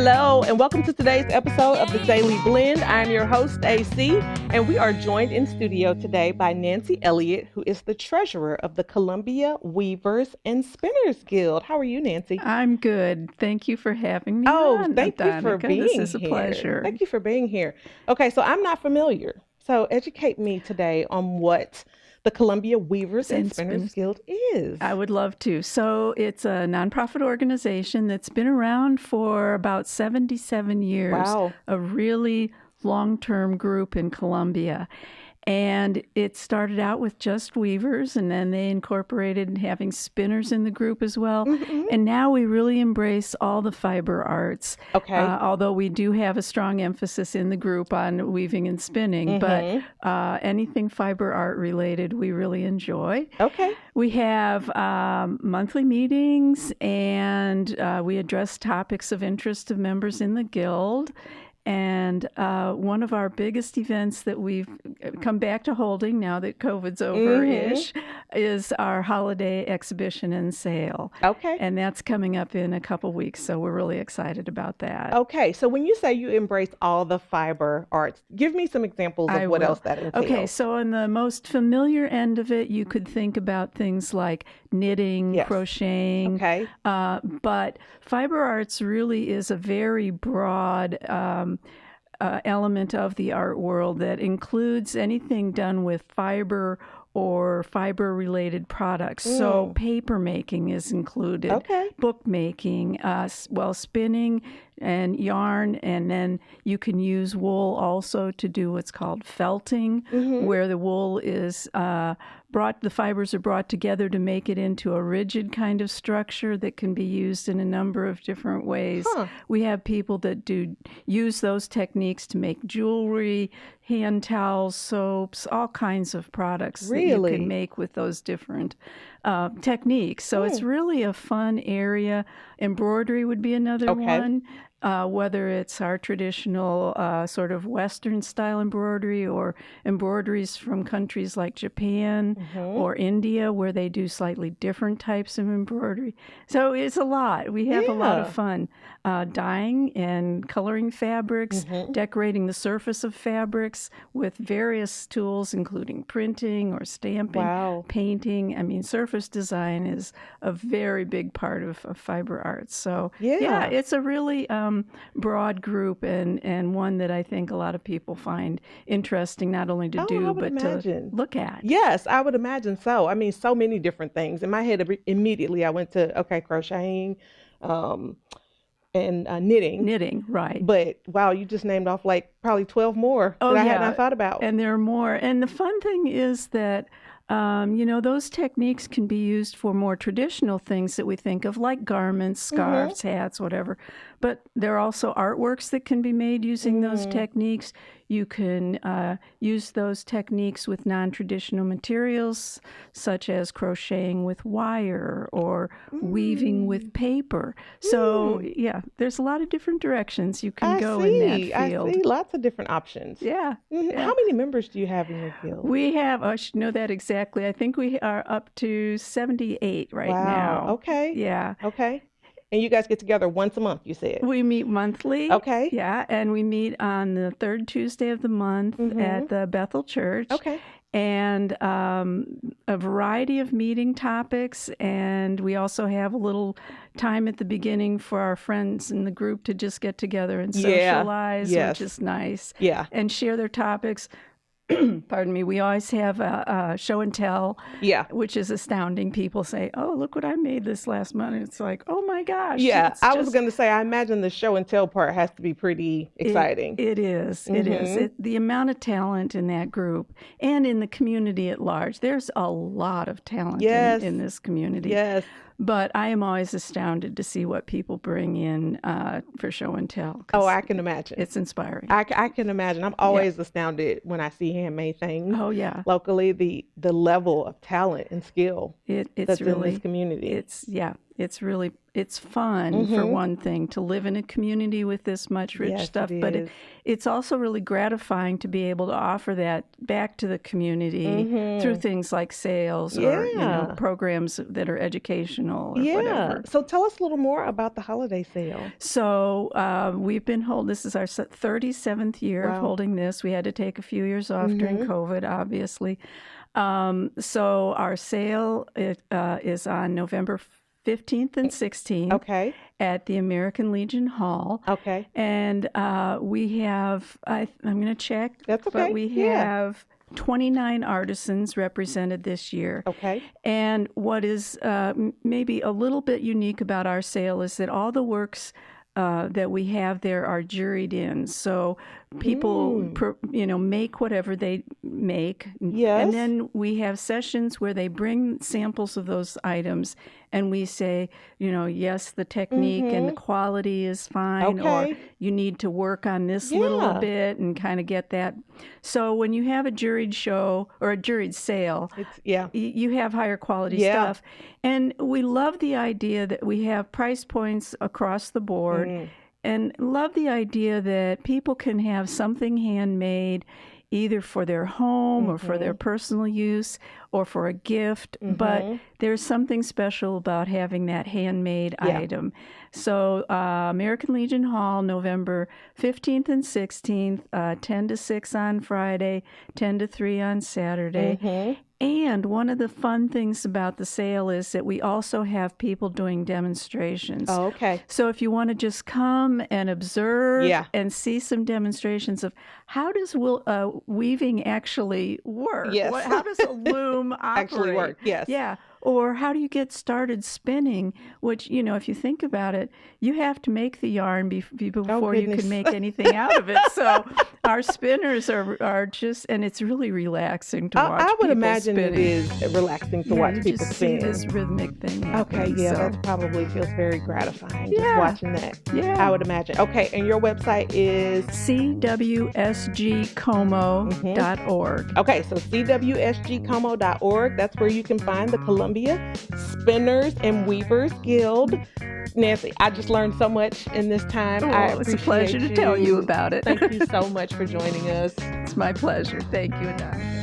Hello, and welcome to today's episode of the Daily Blend. I'm your host, AC, and we are joined in studio today by Nancy Elliott, who is the treasurer of the Columbia Weavers and Spinners Guild. How are you, Nancy? I'm good. Thank you for having me Oh, on, thank you for Donica. This being is a here. pleasure. Thank you for being here. Okay, so I'm not familiar. So educate me today on what the Columbia Weavers and Spinners Guild is. I would love to. So it's a nonprofit organization that's been around for about 77 years. Wow. A really long-term group in Columbia. And it started out with just weavers, and then they incorporated having spinners in the group as well. Mm-hmm. And now we really embrace all the fiber arts. Okay. Although we do have a strong emphasis in the group on weaving and spinning, Mm-hmm. but anything fiber art related, we really enjoy. Okay. We have monthly meetings, and we address topics of interest of members in the guild. And one of our biggest events that we've come back to holding now that COVID's over-ish is our holiday exhibition and sale. Okay. And that's coming up in a couple weeks, so we're really excited about that. Okay, so when you say you embrace all the fiber arts, give me some examples of what else that entails. Okay, so on the most familiar end of it, you could think about things like knitting, Yes. crocheting. Okay. But fiber arts really is a very broad element of the art world that includes anything done with fiber or fiber-related products. So paper making is included, Okay. bookmaking, spinning and yarn, and then you can use wool also to do what's called felting, where the wool is the fibers are brought together to make it into a rigid kind of structure that can be used in a number of different ways. We have people that use those techniques to make jewelry, hand towels, soaps, all kinds of products that you can make with those different techniques. So it's really a fun area. Embroidery would be another one. Whether it's our traditional sort of Western style embroidery or embroideries from countries like Japan or India, where they do slightly different types of embroidery. So it's a lot. We have a lot of fun dyeing and coloring fabrics, decorating the surface of fabrics with various tools, including printing or stamping, painting. I mean, surface design is a very big part of fiber arts. So yeah, it's a really broad group and one that I think a lot of people find interesting, not only to do, but to look at. Yes, I would imagine so. I mean, so many different things. In my head, immediately I went to, crocheting and knitting. Knitting, right. But wow, you just named off like probably 12 more that I had not thought about. And there are more. And the fun thing is that those techniques can be used for more traditional things that we think of, like garments, scarves, hats, whatever. But there are also artworks that can be made using those techniques. You can use those techniques with non-traditional materials, such as crocheting with wire or weaving with paper. So, yeah, there's a lot of different directions you can go in that field. I see lots of different options. Yeah. How many members do you have in your guild? We have, I should know that exactly. I think we are up to 78 right now. Okay. Yeah. Okay. And you guys get together once a month, you said? We meet monthly. Okay. Yeah, and we meet on the third Tuesday of the month at the Bethel Church. Okay. And a variety of meeting topics, and we also have a little time at the beginning for our friends in the group to just get together and socialize, which is nice. Yeah. And share their topics. Pardon me. We always have a show and tell, which is astounding. People say, "Oh, look what I made this last month." And it's like, "Oh my gosh!" Yeah, I was going to say, I imagine the show and tell part has to be pretty exciting. It is. It is. The amount of talent in that group and in the community at large. There's a lot of talent in this community. Yes. But I am always astounded to see what people bring in for show and tell. Oh, I can imagine. It's inspiring. I can imagine. I'm always astounded when I see handmade things. Oh, yeah. Locally, the level of talent and skill it's that's really in this community. it's fun for one thing to live in a community with this much rich Yes, stuff, it but is. it's also really gratifying to be able to offer that back to the community through things like sales or Yeah. programs that are educational or Yeah. whatever. So tell us a little more about the holiday sale. So we've been this is our 37th year of Wow. holding this. We had to take a few years off during COVID, obviously. So our sale is on November 15th and 16th Okay. at the American Legion Hall. Okay. And we have, I'm going to check, That's okay. but we Yeah. have 29 artisans represented this year. Okay. And what is maybe a little bit unique about our sale is that all the works that we have there are juried in. So people, make whatever they make. Yes. And then we have sessions where they bring samples of those items and we say, yes, the technique and the quality is fine, or Okay. you need to work on this little Yeah. bit and kind of get that. So when you have a juried show or a juried sale, Yeah. you have higher quality Yeah. stuff. And we love the idea that we have price points across the board and love the idea that people can have something handmade either for their home or for their personal use or for a gift, but there's something special about having that handmade item. So American Legion Hall, November 15th and 16th, 10 to 6 on Friday, 10 to 3 on Saturday. And one of the fun things about the sale is that we also have people doing demonstrations. Oh, okay. So if you want to just come and observe Yeah. and see some demonstrations of how does weaving actually work? Yes. How does a loom operate? Actually work, yes. Yeah. Or how do you get started spinning? Which, if you think about it, you have to make the yarn before you goodness. can make anything out of it. So our spinners are just, and it's really relaxing to watch I would people imagine spinning. it is relaxing to watch you people just see spin. this rhythmic thing Okay, happening, yeah, so. that probably feels very gratifying just Yeah. watching that. Yeah. I would imagine. Okay, and your website is cwsgcomo.org. okay, so cwsgcomo.org. That's where you can find the Columbia Spinners and Weavers Guild. Nancy, I just learned so much in this time. I Oh, it's a appreciate pleasure to tell you about it. Thank you so much for joining us. It's my pleasure. Thank you, Adana.